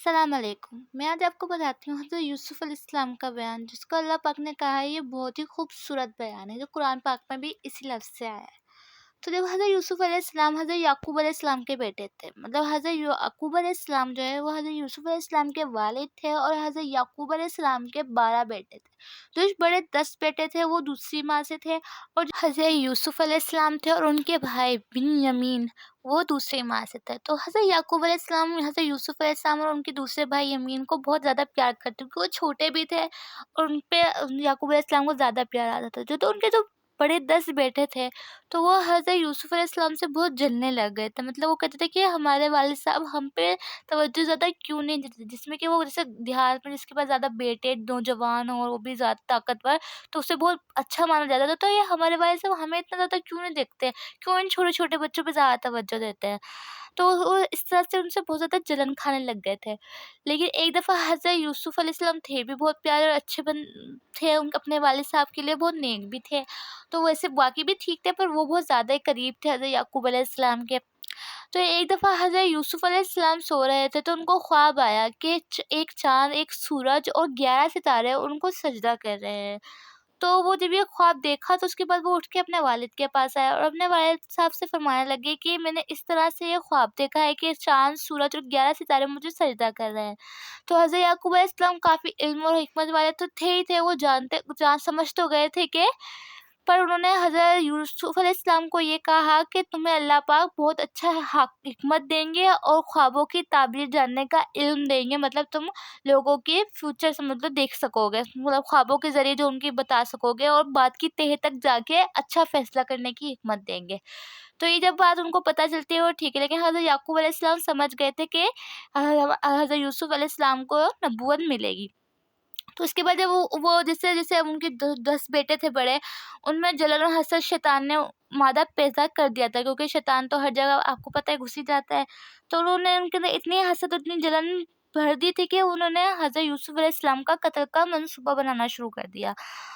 السلام علیکم۔ میں آج آپ کو بتاتی ہوں حضرت یوسف علیہ السلام کا بیان، جس کو اللہ پاک نے کہا ہے یہ بہت ہی خوبصورت بیان ہے، جو قرآن پاک میں بھی اسی لفظ سے آیا ہے۔ تو جب حضرت یوسف علیہ السلام حضرت یعقوب علیہ السلام کے بیٹے تھے، مطلب حضرت یعقوب علیہ السلام جو ہے وہ حضرت یوسف علیہ السلام کے والد تھے، اور حضرت یعقوب علیہ السلام کے 12 بیٹے تھے۔ جو بڑے 10 بیٹے تھے وہ دوسری ماں سے تھے، اور جو حضرت یوسف علیہ السلام تھے اور ان کے بھائی بن یمین وہ دوسری ماں سے تھے۔ تو حضرت یعقوب علیہ السلام حضرت یوسف علیہ السلام اور ان کے دوسرے بھائی یمین کو بہت زیادہ پیار کرتے، کیونکہ وہ چھوٹے بھی تھے اور ان پہ یعقوب علیہ السلام کو زیادہ پیار آتا تھا۔ تو ان کے جو بڑے 10 بیٹے تھے تو وہ حضرت یوسف علیہ السلام سے بہت جلنے لگ گئے تھے، مطلب وہ کہتے تھے کہ ہمارے والد صاحب ہم پہ توجہ زیادہ کیوں نہیں دیتے، جس میں کہ وہ جیسے دیہات میں جس کے پاس زیادہ بیٹے نوجوان ہوں اور وہ بھی زیادہ طاقتور، تو اسے بہت اچھا مانا جاتا تھا۔ تو یہ ہمارے والد صاحب ہمیں اتنا زیادہ کیوں نہیں دیکھتے، کیوں ان چھوٹے چھوٹے بچوں پہ زیادہ توجہ دیتے ہیں۔ تو وہ اس طرح سے ان سے بہت زیادہ جلن کھانے لگ گئے تھے۔ لیکن ایک دفعہ حضرت یوسف علیہ السلام تھے بھی بہت پیارے اور اچھے تھے، ان اپنے والد صاحب کے لیے بہت نیک بھی تھے، تو ویسے باقی بھی ٹھیک تھے، پر وہ بہت زیادہ ہی قریب تھے حضرت یعقوب علیہ السلام کے۔ تو ایک دفعہ حضرت یوسف علیہ السلام سو رہے تھے، تو ان کو خواب آیا کہ ایک چاند، ایک سورج اور 11 ستارے ان کو سجدہ کر رہے ہیں۔ تو وہ جب یہ خواب دیکھا تو اس کے بعد وہ اٹھ کے اپنے والد کے پاس آیا اور اپنے والد صاحب سے فرمانے لگے کہ میں نے اس طرح سے یہ خواب دیکھا ہے کہ چاند، سورج اور 11 ستارے مجھے سجدہ کر رہے ہیں۔ تو حضرت یعقوب علیہ السلام کافی علم اور حکمت والے تو تھے ہی تھے، وہ جان سمجھ تو گئے تھے کہ، پر انہوں نے حضرت یوسف علیہ السلام کو یہ کہا کہ تمہیں اللہ پاک بہت اچھا حکمت دیں گے اور خوابوں کی تعبیر جاننے کا علم دیں گے، مطلب تم لوگوں کے فیوچر سے مطلب دیکھ سکو گے، مطلب خوابوں کے ذریعے جو ان کی بتا سکو گے، اور بات کی تہہ تک جا کے اچھا فیصلہ کرنے کی حکمت دیں گے۔ تو یہ جب بات ان کو پتہ چلتی ہے وہ ٹھیک ہے، لیکن حضرت یعقوب علیہ السلام سمجھ گئے تھے کہ حضرت یوسف علیہ السلام کو نبوت ملے گی۔ تو اس کے بعد جب وہ جیسے جیسے ان کے 10 بیٹے تھے بڑے، ان میں جلن اور حسد شیطان نے مادہ پیدا کر دیا تھا، کیونکہ شیطان تو ہر جگہ آپ کو پتہ ہے گھس ہی جاتا ہے۔ تو انہوں نے ان کے اندر اتنی حسد اور اتنی جلن بھر دی تھی کہ انہوں نے حضرت یوسف علیہ السلام کا قتل کا منصوبہ بنانا شروع کر دیا۔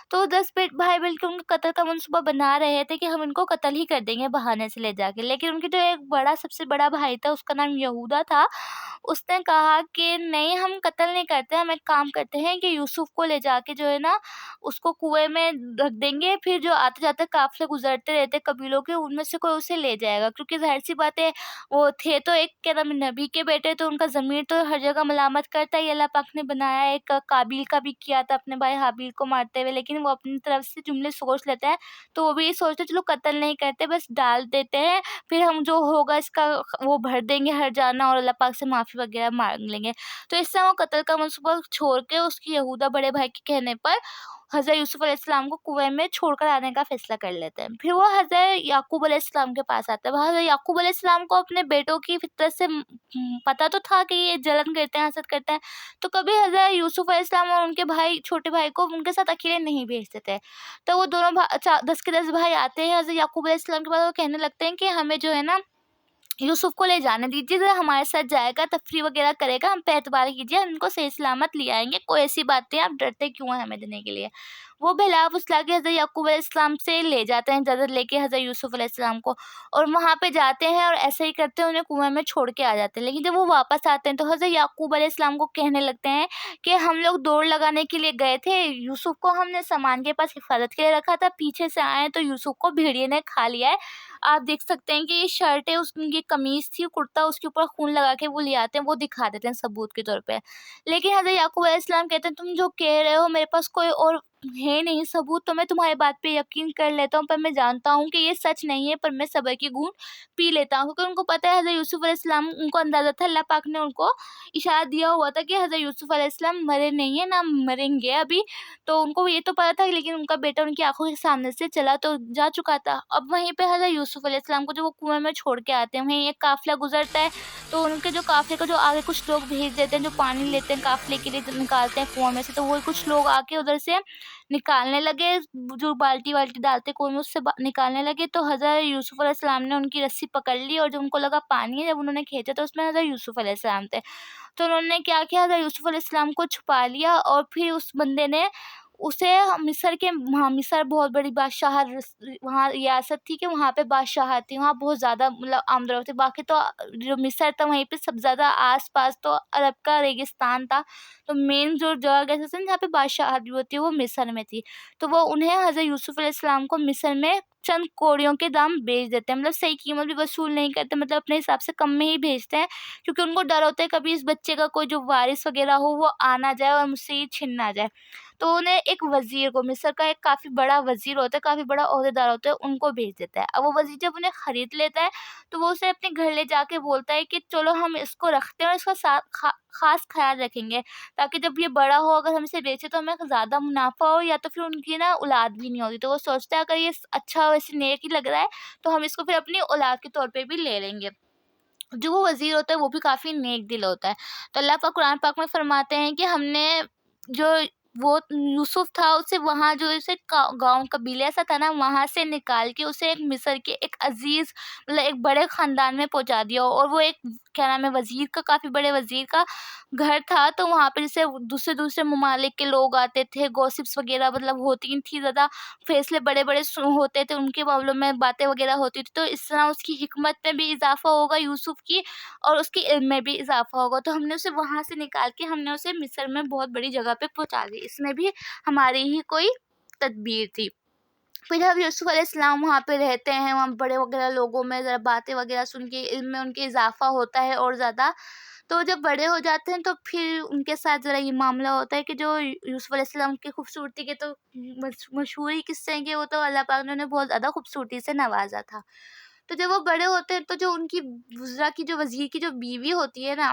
تو 10 بھائی مل کے ان کا قتل کا منصوبہ بنا رہے تھے کہ ہم ان کو قتل ہی کر دیں گے بہانے سے لے جا کے، لیکن ان کے جو ایک سب سے بڑا بھائی تھا، اس کا نام یہودا تھا، اس نے کہا کہ نہیں، ہم قتل نہیں کرتے، ہم ایک کام کرتے ہیں کہ یوسف کو لے جا کے جو ہے نا اس کو کنویں میں رکھ دیں گے، پھر جو آتے جاتے قافلے گزرتے رہتے قبیلوں کے، ان میں سے کوئی اسے لے جائے گا، کیونکہ ظاہر سی بات ہے وہ تھے تو ایک کیا نام نبی کے بیٹے، تو ان کا ضمیر تو ہر جگہ ملامت کرتا ہے۔ اللہ پاک نے بنایا ہے، ایک قابیل کا بھی کیا تھا اپنے بھائی حابیل کو مارتے ہوئے، لیکن وہ اپنی طرف سے جملے سوچ لیتا ہے، تو وہ بھی یہ سوچتے چلو قتل نہیں کرتے، بس ڈال دیتے ہیں، پھر ہم جو ہوگا اس کا وہ بھر دیں گے ہر جانا، اور اللہ پاک سے معافی وغیرہ مانگ لیں گے۔ تو اس سے وہ قتل کا منصوبہ چھوڑ کے اس کی یہودا بڑے بھائی کے کہنے پر حضرت یوسف علیہ السلام کو کنویں میں چھوڑ کر آنے کا فیصلہ کر لیتے ہیں۔ پھر وہ حضرت یعقوب علیہ السلام کے پاس آتے ہیں۔ وہ حضرت یعقوب علیہ السلام کو اپنے بیٹوں کی فطرت سے پتہ تو تھا کہ یہ جلن کرتے ہیں، حسد کرتے ہیں، تو کبھی حضرت یوسف علیہ السلام اور ان کے بھائی چھوٹے بھائی کو ان کے ساتھ اکیلے نہیں بھیجتے تھے۔ تو وہ دونوں 10 کے 10 بھائی آتے ہیں حضرت یعقوب علیہ السلام کے پاس، وہ کہنے لگتے ہیں کہ ہمیں جو ہے نا یوسف کو لے جانے دیجیے، ذرا ہمارے ساتھ جائے گا، تفریح وغیرہ کرے گا، ہم پہ اعتبار کیجیے، ہم ان کو صحیح سلامت لے آئیں گے، کوئی ایسی بات نہیں، آپ ڈرتے کیوں ہیں ہمیں دینے کے لیے۔ وہ بہلا پھسلا کے حضرت یعقوب علیہ السلام سے لے جاتے ہیں اجازت لے کے حضرت یوسف علیہ السلام کو، اور وہاں پہ جاتے ہیں اور ایسے ہی کرتے ہیں، انہیں کنویں میں چھوڑ کے آ جاتے ہیں۔ لیکن جب وہ واپس آتے ہیں تو حضرت یعقوب علیہ السلام کو کہنے لگتے ہیں کہ ہم لوگ دوڑ لگانے کے لیے گئے تھے، یوسف کو ہم نے سامان کے پاس حفاظت کے لیے رکھا تھا، پیچھے سے آئے تو یوسف کو بھیڑیے نے کھا لیا ہے۔ آپ دیکھ سکتے ہیں کہ یہ شرٹ ہے، اس کی قمیص تھی، کرتا، اس کے اوپر خون لگا کے وہ لے آتے ہیں، وہ دکھا دیتے ہیں ثبوت کے طور پہ۔ لیکن حضرت یعقوب علیہ السلام کہتے ہیں تم جو کہہ رہے ہو میرے پاس کوئی اور ہے نہیں ثبوت، تو میں تمہاری بات پہ یقین کر لیتا ہوں، پر میں جانتا ہوں کہ یہ سچ نہیں ہے، پر میں صبر کی گھونٹ پی لیتا ہوں، کیونکہ ان کو پتہ ہے حضرت یوسف علیہ السلام، ان کو اندازہ تھا، اللہ پاک نے ان کو اشارہ دیا ہوا تھا کہ حضرت یوسف علیہ السلام مرے نہیں ہیں، نہ مریں گے ابھی، تو ان کو یہ تو پتا تھا، لیکن ان کا بیٹا ان کی آنکھوں کے سامنے سے چلا تو جا چکا تھا۔ اب وہیں پہ حضرت یوسف علیہ السلام کو جو وہ کنویں میں چھوڑ کے آتے ہیں، وہیں ایک قافلہ گزرتا ہے، تو ان کے جو قافلے کو جو آگے کچھ لوگ بھیج دیتے ہیں، جو پانی لیتے ہیں قافلے کے لیے، نکالتے ہیں کنویں میں سے، تو وہ کچھ لوگ آ کے ادھر سے نکالنے لگے، جو بالٹی والٹی ڈالتے کنویں میں اس سے نکالنے لگے، تو حضرت یوسف علیہ السلام نے ان کی رسی پکڑ لی، اور جب ان کو لگا پانی ہے، جب انہوں نے کھینچا تو اس میں حضرت یوسف علیہ السلام تھے۔ تو انہوں نے کیا کیا، حضرت یوسف علیہ السلام کو چھپا لیا، اور پھر اس بندے نے اسے مصر کے وہاں مصر بہت بڑی بادشاہ وہاں ریاست تھی کہ وہاں پہ بادشاہت تھی، وہاں بہت زیادہ مطلب آمد و رفت تھی۔ باقی تو جو مصر تھا وہیں پہ سب زیادہ آس پاس تو عرب کا ریگستان تھا، تو مین جو جگہ کہہ سکتے ہیں جہاں پہ بادشاہت بھی ہوتی ہے وہ مصر میں تھی۔ تو وہ انہیں حضرت یوسف علیہ السلام کو مصر میں چند کوڑیوں کے دام بیچ دیتے ہیں، مطلب صحیح قیمت بھی وصول نہیں کرتے، مطلب اپنے حساب سے کم میں ہی بھیجتے ہیں، کیونکہ ان کو ڈر ہوتا ہے کبھی اس بچے کا کوئی جو وارث وغیرہ ہو وہ آ نہ جائے اور مجھ سے یہ چھن نہ جائے۔ تو انہیں ایک وزیر کو، مصر کا ایک کافی بڑا وزیر ہوتا ہے، کافی بڑا عہدیدار ہوتا ہے، ان کو بھیج دیتا ہے۔ اب وہ وزیر جب انہیں خرید لیتا ہے تو وہ اسے اپنے گھر لے جا کے بولتا ہے کہ چلو ہم اس کو رکھتے ہیں اور اس کا خاص خیال رکھیں گے، تاکہ جب یہ بڑا ہو اگر ہم اسے بیچے تو ہمیں زیادہ منافع ہو، یا تو پھر ان کی نا اولاد بھی نہیں ہوتی۔ تو وہ سوچتا ہے اگر یہ اچھا ویسے نیک ہی لگ رہا ہے تو ہم اس کو پھر اپنی اولاد کے طور پہ بھی لے لیں گے۔ جو وہ وزیر ہوتا ہے وہ بھی کافی نیک دل ہوتا ہے۔ تو اللہ پاک قرآن پاک میں فرماتے ہیں کہ ہم نے جو وہ یوسف تھا اسے وہاں جو اسے گاؤں قبیلے ایسا تھا نا وہاں سے نکال کے اسے ایک مصر کے ایک عزیز مطلب ایک بڑے خاندان میں پہنچا دیا، اور وہ ایک کیا نام ہے وزیر کا، کافی بڑے وزیر کا گھر تھا۔ تو وہاں پہ جیسے دوسرے ممالک کے لوگ آتے تھے، گوسپس وغیرہ مطلب ہوتی تھی، زیادہ فیصلے بڑے بڑے ہوتے تھے، ان کے معاملوں میں باتیں وغیرہ ہوتی تھی۔ تو اس طرح اس کی حکمت میں بھی اضافہ ہوگا یوسف کی، اور اس کے علم میں بھی اضافہ ہوگا۔ تو ہم نے اسے وہاں سے نکال کے ہم نے اسے مصر میں بہت بڑی جگہ پہ پہنچا دی، اس میں بھی ہماری ہی کوئی تدبیر تھی۔ پھر جب یوسف علیہ السلام وہاں پہ رہتے ہیں، وہاں بڑے وغیرہ لوگوں میں ذرا باتیں وغیرہ سن کے علم میں ان کے اضافہ ہوتا ہے اور زیادہ، تو جب بڑے ہو جاتے ہیں تو پھر ان کے ساتھ ذرا یہ معاملہ ہوتا ہے کہ جو یوسف علیہ السلام کی خوبصورتی کے تو مشہور ہی قصے ہیں کہ وہ تو اللہ پاک نے انہیں بہت زیادہ خوبصورتی سے نوازا تھا۔ تو جب وہ بڑے ہوتے ہیں تو جو ان کی وزرا کی جو وزیر کی جو بیوی ہوتی ہے نا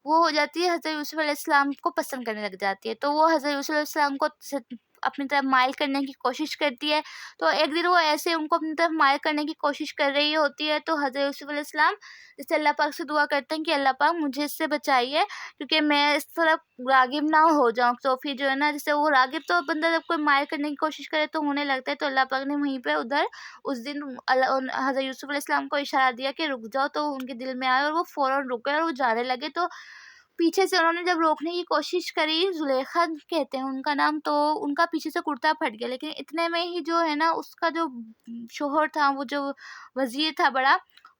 وہ ہو جاتی ہے حضرت یوسف علیہ السلام کو پسند کرنے لگ جاتی ہے، تو وہ حضرت یوسف علیہ السلام کو اپنی طرف مائل کرنے کی کوشش کرتی ہے۔ تو ایک دن وہ ایسے ان کو اپنی طرف مائل کرنے کی کوشش کر رہی ہوتی ہے، تو حضرت یوسف علیہ السلام جیسے اللہ پاک سے دعا کرتے ہیں کہ اللہ پاک مجھے اس سے بچائیے، کیونکہ میں اس طرف راغب نہ ہو جاؤں۔ تو پھر جو ہے نا جیسے وہ راغب تو بندہ جب کوئی مائل کرنے کی کوشش کرے تو ہونے لگتا ہے، تو اللہ پاک نے وہیں پہ ادھر اس دن حضرت یوسف علیہ السلام کو اشارہ دیا کہ رک جاؤ، تو ان کے دل میں آیا اور وہ فوراً رک گئے اور وہ جانے لگے۔ تو پیچھے سے انہوں نے جب روکنے کی کوشش کری، زلیخا کہتے ہیں ان کا نام، تو ان کا پیچھے سے کرتا پھٹ گیا، لیکن اتنے میں ہی جو ہے نا اس کا جو شوہر تھا، وہ جو وزیر تھا بڑا،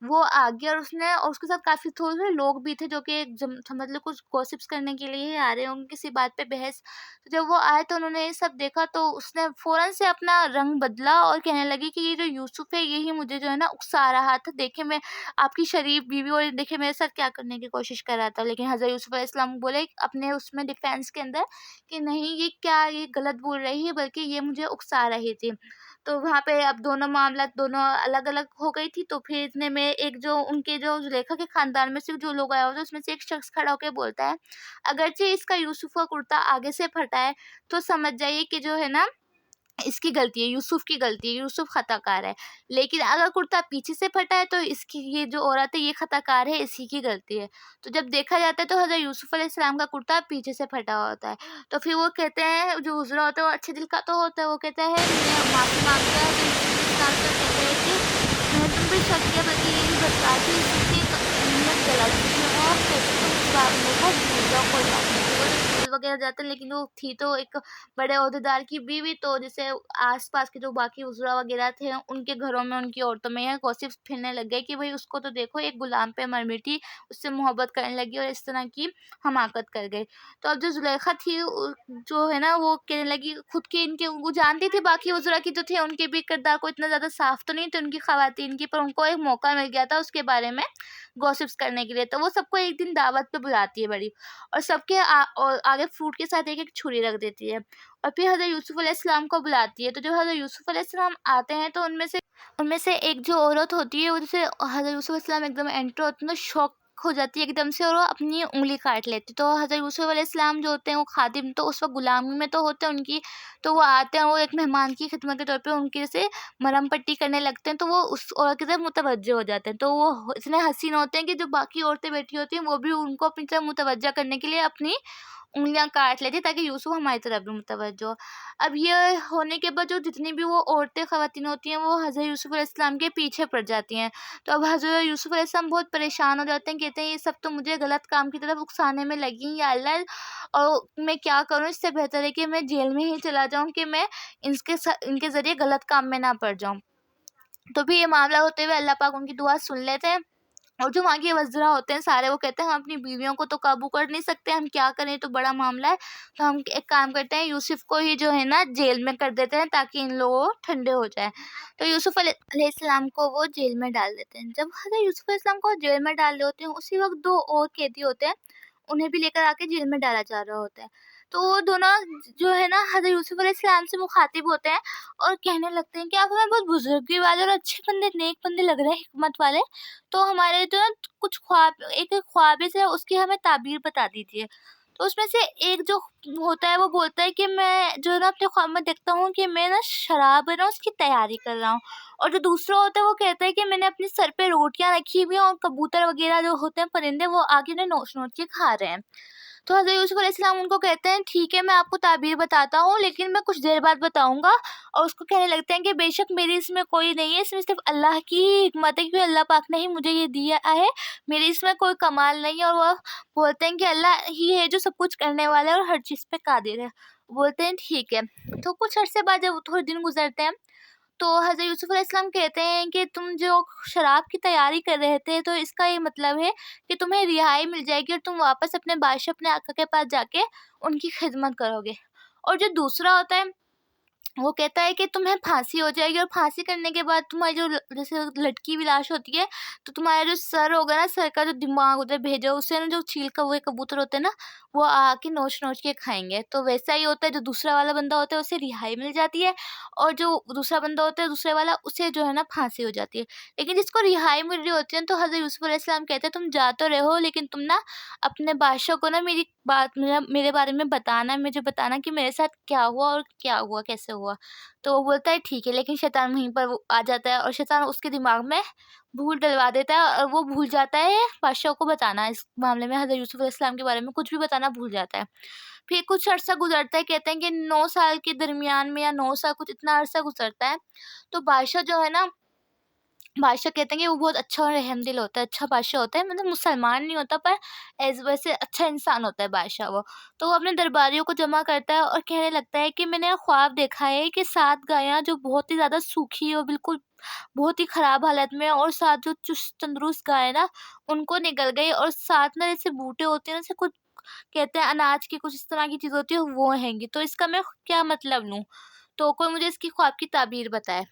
وہ آ گیا، اور اس نے اور اس کے ساتھ کافی تھوڑے لوگ بھی تھے جو کہ سمجھ لو کچھ گوسپس کرنے کے لیے ہی آ رہے ہوں گے کسی بات پہ بحث۔ تو جب وہ آئے تو انہوں نے یہ سب دیکھا، تو اس نے فوراً سے اپنا رنگ بدلا اور کہنے لگی کہ یہ جو یوسف ہے یہی مجھے جو ہے نا اکسا رہا تھا، دیکھیں میں آپ کی شریف بیوی، اور دیکھیں میرے ساتھ کیا کرنے کی کوشش کر رہا تھا۔ لیکن حضرت یوسف علیہ السلام بولے اپنے اس میں ڈیفینس کے اندر کہ نہیں، یہ غلط بول رہی ہے، بلکہ یہ مجھے اکسا رہی تھی۔ تو وہاں پہ اب دونوں معاملات دونوں الگ الگ ہو گئی تھی۔ تو پھر اتنے میں ایک جو ان کے جو زلیخا کے خاندان میں سے جو لوگ آئے ہوتے ہیں اس میں سے ایک شخص کھڑا ہو کے بولتا ہے اگرچہ اس کا یوسف کا کرتا آگے سے پھٹا ہے تو سمجھ جائیے کہ جو ہے نا اس کی غلطی ہے، یوسف کی غلطی ہے، یوسف خطا کار ہے، لیکن اگر کرتا پیچھے سے پھٹا ہے تو اس کی یہ جو عورت ہے یہ خطا کار ہے، اسی کی غلطی ہے۔ تو جب دیکھا جاتا ہے تو حضرت یوسف علیہ السلام کا کرتا پیچھے سے پھٹا ہوتا ہے۔ تو پھر وہ کہتے ہیں جو وزرا ہوتا ہے وہ اچھے دل کا تو ہوتا ہے، وہ کہتا ہے میں معافی مانگتا ہے، تو یوسف علیہ السلام سے کہتے ہیں کہ میں تم پہ شک کیا بلکہ یہ نہیں بتاتی اس کی نیت غلط تھی، اور کہتے تم اس بات میں کو بھول جاؤ، کوئی بات نہیں۔ وہ جیل وغیرہ جاتے ہیں، لیکن وہ تھی تو ایک بڑے عہدیدار کی بیوی، تو جیسے آس پاس کے جو باقی وزراء وغیرہ تھے ان کے گھروں میں ان کی عورتوں میں یہ گوسپس پھیلنے لگ گئے کہ بھئی اس کو تو دیکھو ایک غلام پہ مر مٹی، اس سے محبت کرنے لگی اور اس طرح کی حماقت کر گئی۔ تو اب جو زلیخا تھی جو ہے نا وہ کہنے لگی خود کی ان کے وہ جانتی تھی باقی وزراء کی جو تھے ان کے بھی کردار کو اتنا زیادہ صاف تو نہیں تھے ان کی خواتین کی، پر ان کو ایک موقع مل گیا تھا اس کے بارے میں گوسپس کرنے کے لیے۔ تو وہ سب کو ایک دن دعوت پہ بلاتی ہے بڑی، اور سب کے آگے فروٹ کے ساتھ ایک ایک چھری رکھ دیتی ہے، اور پھر حضرت یوسف علیہ السلام کو بلاتی ہے۔ تو جب حضرت یوسف علیہ السلام آتے ہیں تو ان میں سے ایک جو عورت ہوتی ہے وہ جیسے حضرت یوسف علیہ السلام ایک دم انٹر ہوتے ہیں تو شوق ہو جاتی ہے ایک دم سے، اور وہ اپنی انگلی کاٹ لیتی۔ تو حضرت یوسف علیہ السلام جو ہوتے ہیں وہ خادم تو اس وقت غلامی میں تو ہوتے ہیں ان کی، تو وہ آتے ہیں، وہ ایک مہمان کی خدمت کے طور پہ ان کی جیسے مرہم پٹی کرنے لگتے ہیں، تو وہ اس عورت کی طرف متوجہ ہو جاتے ہیں۔ تو وہ اتنے حسین ہوتے ہیں کہ جو باقی عورتیں بیٹھی ہوتی ہیں وہ بھی ان کو اپنی طرف متوجہ کرنے کے لیے اپنی انگلیاں کاٹ لیتے تاکہ یوسف ہماری طرف بھی متوجہ ہو۔ اب یہ ہونے کے بعد جو جتنی بھی وہ عورتیں خواتین ہوتی ہیں وہ حضرت یوسف علیہ السلام کے پیچھے پڑ جاتی ہیں۔ تو اب حضرت یوسف علیہ السلام بہت پریشان ہو جاتے ہیں، کہتے ہیں یہ سب تو مجھے غلط کام کی طرف اکسانے میں لگی ہیں یا اللہ، اور میں کیا کروں، اس سے بہتر ہے کہ میں جیل میں ہی چلا جاؤں کہ میں ان کے ذریعے غلط کام میں نہ پڑ جاؤں۔ تو بھی یہ معاملہ ہوتے ہوئے اللہ پاک ان کی دعا سن لیتے ہیں، اور جو وہاں کے وزراء ہوتے ہیں سارے وہ کہتے ہیں ہم اپنی بیویوں کو تو قابو کر نہیں سکتے، ہم کیا کریں، تو بڑا معاملہ ہے، تو ہم ایک کام کرتے ہیں یوسف کو ہی جو ہے نا جیل میں کر دیتے ہیں تاکہ ان لوگوں کو ٹھنڈے ہو جائے۔ تو یوسف علیہ السلام کو وہ جیل میں ڈال دیتے ہیں۔ جب حضرت یوسف علیہ السلام کو جیل میں ڈال رہے ہوتے ہیں اسی وقت دو اور قیدی ہوتے ہیں، انہیں بھی لے کر آ کے جیل میں ڈالا جا رہا ہوتا ہے۔ تو وہ دونوں جو ہے نا حضرت یوسف علیہ السلام سے مخاطب ہوتے ہیں اور کہنے لگتے ہیں کہ آپ ہمیں بہت بزرگی والے اور اچھے بندے، نیک بندے لگ رہے ہیں، حکمت والے، تو ہمارے جو ہے کچھ خواب، ایک خوابز ہے اس کی ہمیں تعبیر بتا دیجیے۔ تو اس میں سے ایک جو ہوتا ہے وہ بولتا ہے کہ میں جو ہے نا اپنے خواب میں دیکھتا ہوں کہ میں نا شراب ہے نا اس کی تیاری کر رہا ہوں، اور جو دوسرا ہوتا ہے وہ کہتا ہے کہ میں نے اپنے سر پہ روٹیاں رکھی ہوئی ہیں اور کبوتر وغیرہ جو ہوتے ہیں پرندے وہ آگے انہیں نوچ نوچ کے کھا رہے ہیں۔ تو حضرت یوسف علیہ السلام ان کو کہتے ہیں ٹھیک ہے میں آپ کو تعبیر بتاتا ہوں لیکن میں کچھ دیر بعد بتاؤں گا، اور اس کو کہنے لگتے ہیں کہ بے شک میری اس میں کوئی نہیں ہے، اس میں صرف اللہ کی ہی حکمت ہے کیونکہ اللہ پاک نے ہی مجھے یہ دیا ہے، میری اس میں کوئی کمال نہیں ہے۔ اور وہ بولتے ہیں کہ اللہ ہی ہے جو سب کچھ کرنے والا ہے اور ہر چیز پہ قادر ہے۔ بولتے ہیں ٹھیک ہے۔ تو کچھ عرصے بعد جب تھوڑے دن گزرتے ہیں تو حضرت یوسف علیہ السلام کہتے ہیں کہ تم جو شراب کی تیاری کر رہے تھے تو اس کا یہ مطلب ہے کہ تمہیں رہائی مل جائے گی اور تم واپس اپنے بادشاہ اپنے آقا کے پاس جا کے ان کی خدمت کرو گے۔ اور جو دوسرا ہوتا ہے وہ کہتا ہے کہ تمہیں پھانسی ہو جائے گی، اور پھانسی کرنے کے بعد تمہاری جو جیسے لٹکی ہوئی لاش ہوتی ہے تو تمہارا جو سر ہوگا نا، سر کا جو دماغ ہوتا ہے بھیجا اسے نا جو چیل کا ہوئے کبوتر ہوتے ہیں نا وہ آ کے نوچ نوچ کے کھائیں گے۔ تو ویسا ہی ہوتا ہے، جو دوسرا والا بندہ ہوتا ہے اسے رہائی مل جاتی ہے، اور جو دوسرا بندہ ہوتا ہے دوسرے والا اسے جو ہے نا پھانسی ہو جاتی ہے۔ لیکن جس کو رہائی مل رہی ہوتی ہے تو حضرت یوسف علیہ السلام کہتے ہیں تم جا تو رہے ہو لیکن تم نا اپنے بادشاہ کو نا میری بات میرے بارے میں بتانا، مجھے بتانا کہ میرے ساتھ کیا ہوا اور کیا ہوا، کیسے ہوا۔ تو وہ بولتا ہے ٹھیک ہے، لیکن شیطان وہیں پر وہ آ جاتا ہے اور شیطان اس کے دماغ میں بھول ڈلوا دیتا ہے اور وہ بھول جاتا ہے بادشاہ کو بتانا، اس معاملے میں حضرت یوسف علیہ السلام کے بارے میں کچھ بھی بتانا بھول جاتا ہے۔ پھر کچھ عرصہ گزرتا ہے، کہتے ہیں کہ 9 سال کے درمیان میں یا 9 سال کچھ اتنا عرصہ گزرتا ہے، تو بادشاہ جو ہے نا، بادشاہ کہتے ہیں کہ وہ بہت اچھا اور رحم دل ہوتا ہے، اچھا بادشاہ ہوتا ہے، مطلب مسلمان نہیں ہوتا پر ایز ویسے اچھا انسان ہوتا ہے بادشاہ وہ۔ تو وہ اپنے درباریوں کو جمع کرتا ہے اور کہنے لگتا ہے کہ میں نے خواب دیکھا ہے کہ 7 گایاں جو بہت ہی زیادہ سوکھی اور بالکل بہت ہی خراب حالت میں، اور 7 جو چست تندرست گائے نا ان کو نکل گئی، اور 7 نا جیسے بوٹے ہوتے ہیں جیسے کچھ کہتے ہیں اناج کی کچھ اس طرح کی چیز ہوتی ہے وہ ہیں گی۔ تو اس کا میں کیا مطلب لوں؟ تو کوئی مجھے اس کی خواب کی تعبیر بتائے۔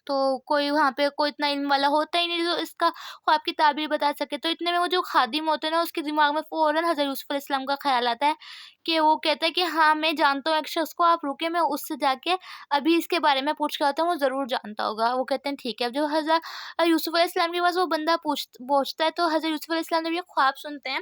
تو کوئی وہاں پہ کوئی اتنا علم والا ہوتا ہی نہیں جو اس کا خواب کی تعبیر بتا سکے۔ تو اتنے میں وہ جو خادم ہوتے ہیں نا اس کے دماغ میں فوراً حضرت یوسف علیہ السلام کا خیال آتا ہے کہ وہ کہتا ہے کہ ہاں میں جانتا ہوں ایک شخص کو، آپ رکے میں اس سے جا کے ابھی اس کے بارے میں پوچھ کے آتا ہوں، وہ ضرور جانتا ہوگا۔ وہ کہتے ہیں ٹھیک ہے۔ اب جو حضرت یوسف علیہ السلام کے پاس وہ بندہ پہنچتا ہے تو حضرت یوسف علیہ السلام جب یہ خواب سنتے ہیں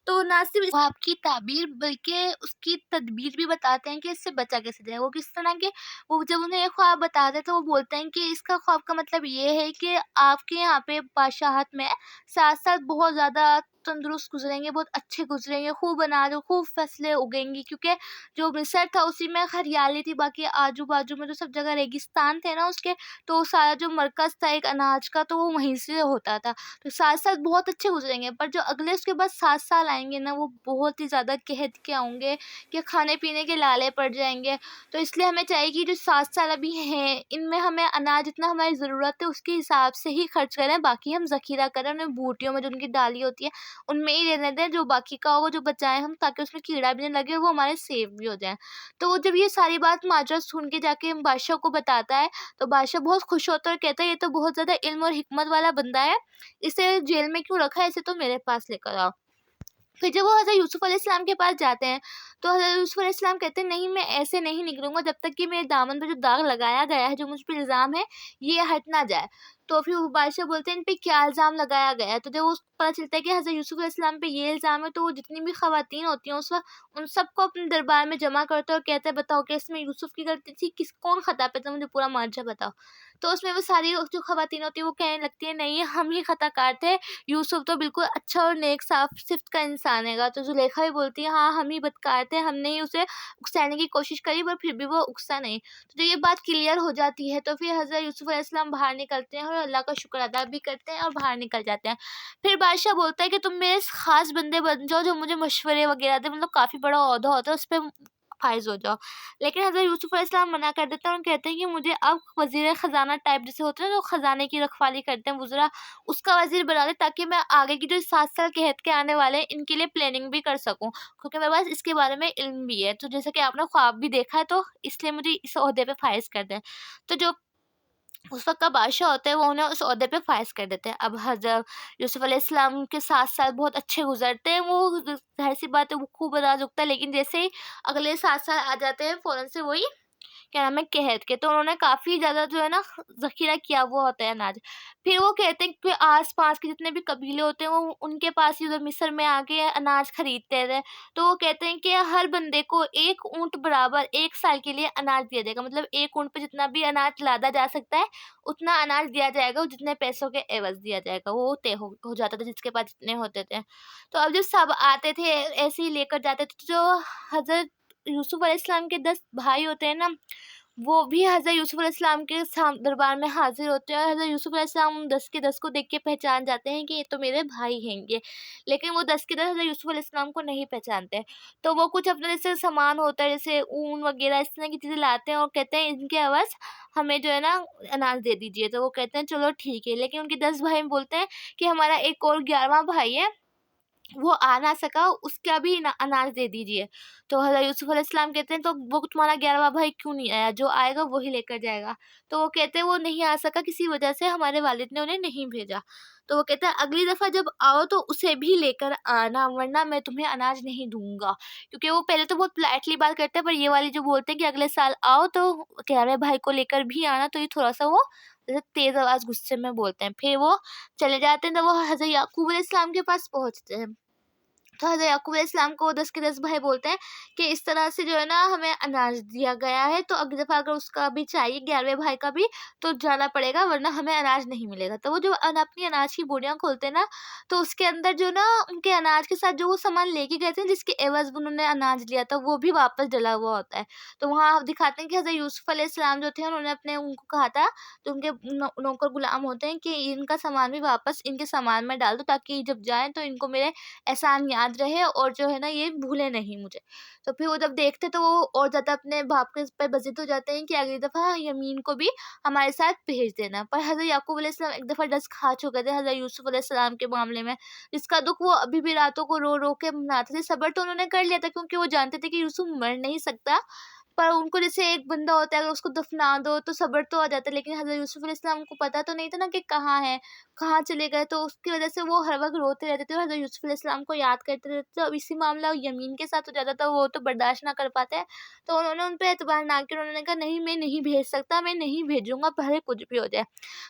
تو وہ نہ صرف خواب کی تعبیر بلکہ اس کی تدبیر بھی بتاتے ہیں کہ اس سے بچا کیسے جائے۔ وہ کس طرح کے، وہ جب انہیں یہ خواب بتاتے تو وہ بولتے ہیں کہ اس کا خواب کا مطلب یہ ہے کہ آپ کے یہاں پہ بادشاہت میں 7 سال بہت زیادہ تندرست گزریں گے، بہت اچھے گزریں گے، خوب اناج اور خوب فصلیں اگیں گی، کیونکہ جو مصر تھا اسی میں ہریالی تھی، باقی آجو باجو میں جو سب جگہ ریگستان تھے نا اس کے، تو سارا جو مرکز تھا ایک اناج کا تو وہ وہیں سے ہوتا تھا۔ تو 7 سال بہت اچھے گزریں گے، پر جو اگلے اس کے بعد 7 سال آئیں گے نا وہ بہت ہی زیادہ قحط کے ہوں گے کہ کھانے پینے کے لالے پڑ جائیں گے۔ تو اس لیے ہمیں چاہیے کہ جو 7 سال ابھی ہیں ان میں ہمیں اناج جتنا ہماری ضرورت ہے اس کے حساب سے ہی خرچ کریں، باقی ہم ذخیرہ کریں، انہیں بوٹیوں میں جو ان کی ڈالی ہوتی ہے ان میں ہی رہنے دیں، جو باقی کا ہوگا جو بچائیں ہم، تاکہ اس میں کیڑا بھی نہ لگے اور وہ ہمارے سیف بھی ہو جائیں۔ تو وہ جب یہ ساری بات ماجرا سن کے جا کے بادشاہ کو بتاتا ہے تو بادشاہ بہت خوش ہوتا ہے اور کہتا ہے یہ تو بہت زیادہ علم اور حکمت والا بندہ ہے، اسے جیل میں کیوں رکھا ہے، اسے تو میرے پاس لے کر آؤ۔ پھر جب وہ حضرت یوسف علیہ السلام کے پاس جاتے ہیں تو حضرت یوسف علیہ السلام کہتے ہیں نہیں میں ایسے نہیں نکلوں گا جب تک کہ میرے دامن پہ جو داغ لگایا گیا ہے، جو مجھ پہ الزام ہے یہ ہٹ نہ جائے۔ تو پھر وہ بادشاہ بولتے ہیں ان پہ کیا الزام لگایا گیا ہے، تو جب وہ پتہ چلتا ہے کہ حضرت یوسف علیہ السلام پہ یہ الزام ہے، تو وہ جتنی بھی خواتین ہوتی ہیں اس وقت ان سب کو اپنے دربار میں جمع کرتے ہیں اور کہتے ہیں بتاؤ کہ اس میں یوسف کی غلطی تھی، کون خطا پہ تھا، مجھے پورا معجزہ بتاؤ۔ تو اس میں وہ ساری جو خواتین ہوتی ہیں وہ کہنے لگتی ہیں نہیں ہم ہی خطا کار تھے، یوسف تو بالکل اچھا اور نیک صاف صفت کا انسان ہے گا۔ تو زلیخا بھی بولتی ہے ہاں ہم ہی بدکار تھے، ہم نے ہی اسے اکسانے کی کوشش کری پر پھر بھی وہ اکسا نہیں۔ تو جب یہ بات کلیئر ہو جاتی ہے تو پھر حضرت یوسف علیہ السلام باہر نکلتے ہیں اور اللہ کا شکر ادا بھی کرتے ہیں اور باہر نکل جاتے ہیں۔ پھر بادشاہ بولتا ہے کہ تم میرے خاص بندے بن جاؤ جو مجھے مشورے وغیرہ دے، مطلب کافی بڑا عہدہ ہوتا ہے اس پہ فائز ہو جاؤ۔ لیکن حضرت یوسف علیہ السلام منع کر دیتے ہیں اور کہتے ہیں کہ مجھے اب وزیر خزانہ ٹائپ جیسے ہوتے ہیں جو خزانے کی رکھوالی کرتے ہیں وزراء، اس کا وزیر بنا دے تاکہ میں آگے کی جو 7 سال کے عہد کے آنے والے ہیں ان کے لیے پلاننگ بھی کر سکوں، کیونکہ میرے پاس اس کے بارے میں علم بھی ہے۔ تو جیسے کہ آپ نے خواب بھی دیکھا ہے تو اس لیے مجھے اس عہدے پہ فائز کر دیں۔ تو جو اس وقت کا بادشاہ ہوتا ہے وہ انہیں اس عہدے پہ فائز کر دیتے ہیں۔ اب حضرت یوسف علیہ السلام کے 7 سال بہت اچھے گزرتے ہیں، وہ ظاہر سی بات ہے وہ خوب انداز اگتا ہے، لیکن جیسے ہی اگلے 7 سال آ جاتے ہیں فوراً سے وہی کیا نام ہے قحط کے، تو انہوں نے کافی زیادہ جو ہے نا ذخیرہ کیا ہوا ہوتا ہے اناج۔ پھر وہ کہتے ہیں کہ آس پاس کے جتنے بھی قبیلے ہوتے ہیں وہ ان کے پاس ہی ادھر مصر میں آ کے اناج خریدتے تھے، تو وہ کہتے ہیں کہ ہر بندے کو 1 اونٹ برابر 1 سال کے لیے اناج دیا جائے گا، مطلب 1 اونٹ پہ جتنا بھی اناج لادا جا سکتا ہے اتنا اناج دیا جائے گا، اور جتنے پیسوں کے عوض دیا جائے گا وہ طے ہو جاتا تھا جس کے پاس جتنے ہوتے تھے۔ تو اب جب سب آتے تھے ایسے ہی لے کر جاتے تھے، تو جو حضرت یوسف علیہ السلام کے 10 بھائی ہوتے ہیں نا وہ بھی حضرت یوسف علیہ السلام کے دربار میں حاضر ہوتے ہیں، اور حضرت یوسف علیہ السلام 10 کے 10 کو دیکھ کے پہچان جاتے ہیں کہ یہ تو میرے بھائی ہیں گے، لیکن وہ 10 کے 10 حضرت یوسف علیہ السلام کو نہیں پہچانتے۔ تو وہ کچھ اپنے جیسے سامان ہوتا ہے جیسے اون وغیرہ اس طرح کی چیزیں لاتے ہیں اور کہتے ہیں ان کے عوض ہمیں جو ہے نا اناج دے دیجیے، تو وہ کہتے ہیں چلو ٹھیک ہے، لیکن ان کے 10 بھائی بولتے ہیں کہ ہمارا ایک اور 11واں بھائی ہے وہ آ نہ سکا، اس کا بھی اناج دے دیجیے۔ تو حضرت یوسف علیہ السلام کہتے ہیں تو وہ تمہارا 11واں بھائی کیوں نہیں آیا، جو آئے گا وہی لے کر جائے گا۔ تو وہ کہتے ہیں وہ نہیں آ سکا کسی وجہ سے، ہمارے والد نے انہیں نہیں بھیجا۔ تو وہ کہتا ہے اگلی دفعہ جب آؤ تو اسے بھی لے کر آنا، ورنہ میں تمہیں اناج نہیں دوں گا۔ کیونکہ وہ پہلے تو بہت پلائٹلی بات کرتے ہیں، پر یہ والی جو بولتے ہیں کہ اگلے سال آؤ تو 11ویں بھائی کو لے کر بھی آنا، تو یہ تھوڑا سا وہ تیز آواز غصے میں بولتے ہیں۔ پھر وہ چلے جاتے ہیں، تو وہ حضرت یعقوب علیہ السلام کے پاس پہنچتے ہیں، تو حضرت یعقوب علیہ السلام کو 10 کے 10 بھائی بولتے ہیں کہ اس طرح سے جو ہے نا ہمیں اناج دیا گیا ہے، تو اگلی دفعہ اگر اس کا بھی چاہیے 11ویں بھائی کا بھی تو جانا پڑے گا، ورنہ ہمیں اناج نہیں ملے گا۔ تو وہ جو اپنی اناج کی بوریاں کھولتے ہیں نا، تو اس کے اندر جو نا ان کے اناج کے ساتھ جو وہ سامان لے کے گئے تھے جس کے عوض انہوں نے اناج لیا تھا وہ بھی واپس ڈلا ہوا ہوتا ہے۔ تو وہاں دکھاتے ہیں کہ حضرت یوسف علیہ السلام جو تھے انہوں نے اپنے ان کو کہا تھا، تو ان کے نوکر غلام ہوتے ہیں کہ ان کا سامان بھی واپس ان کے سامان میں ڈال دو تاکہ جب جائیں تو ان کو میرے احسان یاد رہے اور جو ہے نا یہ بھولے نہیں مجھے۔ تو پھر وہ جب دیکھتے تو وہ اور زیادہ اپنے باپ کے پہ بضد ہو جاتے ہیں کہ اگلی دفعہ یمین کو بھی ہمارے ساتھ بھیج دینا۔ پر حضرت یعقوب علیہ السلام ایک دفعہ ڈس کھا چکے تھے حضرت یوسف علیہ السلام کے معاملے میں، جس کا دکھ وہ ابھی بھی راتوں کو رو رو کے مناتے تھے۔ صبر تو انہوں نے کر لیا تھا کیونکہ وہ جانتے تھے کہ یوسف مر نہیں سکتا، پر ان کو جیسے ایک بندہ ہوتا ہے اگر اس کو دفنا دو تو صبر تو آ جاتا ہے، لیکن حضرت یوسف علیہ السلام کو پتہ تو نہیں تھا نا کہ کہاں ہے، کہاں چلے گئے، تو اس کی وجہ سے وہ ہر وقت روتے رہتے تھے اور حضرت یوسف علیہ السلام کو یاد کرتے رہتے تھے۔ اب اسی معاملہ یمین کے ساتھ ہو جاتا تھا، وہ تو برداشت نہ کر پاتے، تو انہوں نے ان پہ اعتبار نہ کیا، انہوں نے کہا نہیں میں نہیں بھیج سکتا، میں نہیں بھیجوں گا پہلے کچھ بھی ہو جائے۔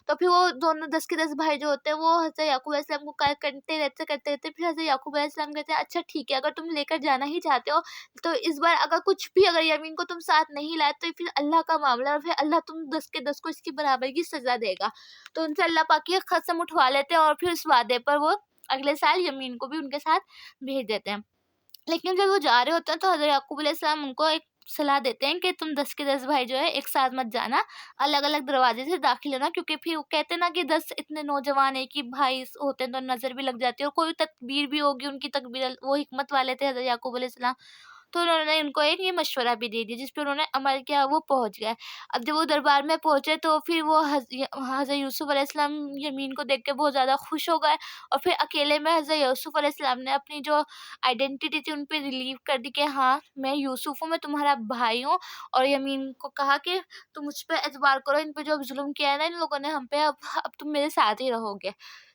تو پھر وہ دونوں 10 کے 10 بھائی جو ہوتے ہیں وہ حضرت یعقوب علیہ السلام کو کرتے رہتے پھر حضرت یعقوب علیہ السلام کہتے ہیں اچھا ٹھیک ہے اگر تم لے کر جانا ہی چاہتے ہو تو اس بار اگر کچھ بھی اگر یمین کو تم ساتھ نہیں لائے تو پھر اللہ کا معاملہ ہے، اور پھر اللہ تم 10 کے 10 کو اس کی برابر کی سزا دے گا۔ تو ان سے اللہ پاک کی قسم اٹھوا لیتے ہیں اور پھر اس وعدے پر وہ اگلے سال یمین کو بھی ان کے ساتھ بھیج دیتے ہیں۔ لیکن جب وہ جا رہے ہوتے ہیں تو حضرت یعقوب علیہ السلام ان کو ایک صلاح دیتے ہیں کہ تم 10 کے 10 بھائی جو ہے ایک ساتھ مت جانا، الگ الگ دروازے سے داخل ہونا، کیونکہ پھر وہ کہتے ہیں نا کہ 10 اتنے نوجوان ایک ہی بھائی ہوتے ہیں تو نظر بھی لگ جاتی ہے، اور کوئی تکبیر بھی ہوگی ان کی تکبیر، وہ حکمت والے تھے حضرت یعقوب علیہ السلام، تو انہوں نے ان کو ایک یہ مشورہ بھی دے دیا جس پہ انہوں نے عمل کیا، وہ پہنچ گئے۔ اب جب وہ دربار میں پہنچے تو پھر وہ حضرت یوسف علیہ السلام یمین کو دیکھ کے بہت زیادہ خوش ہو گئے، اور پھر اکیلے میں حضرت یوسف علیہ السلام نے اپنی جو آئیڈینٹی تھی ان پہ ریلیو کر دی کہ ہاں میں یوسف ہوں، میں تمہارا بھائی ہوں، اور یمین کو کہا کہ تم مجھ پہ اعتبار کرو، ان پہ جو ظلم کیا ہے نا ان لوگوں نے ہم پہ، اب تم میرے ساتھ ہی رہو گے۔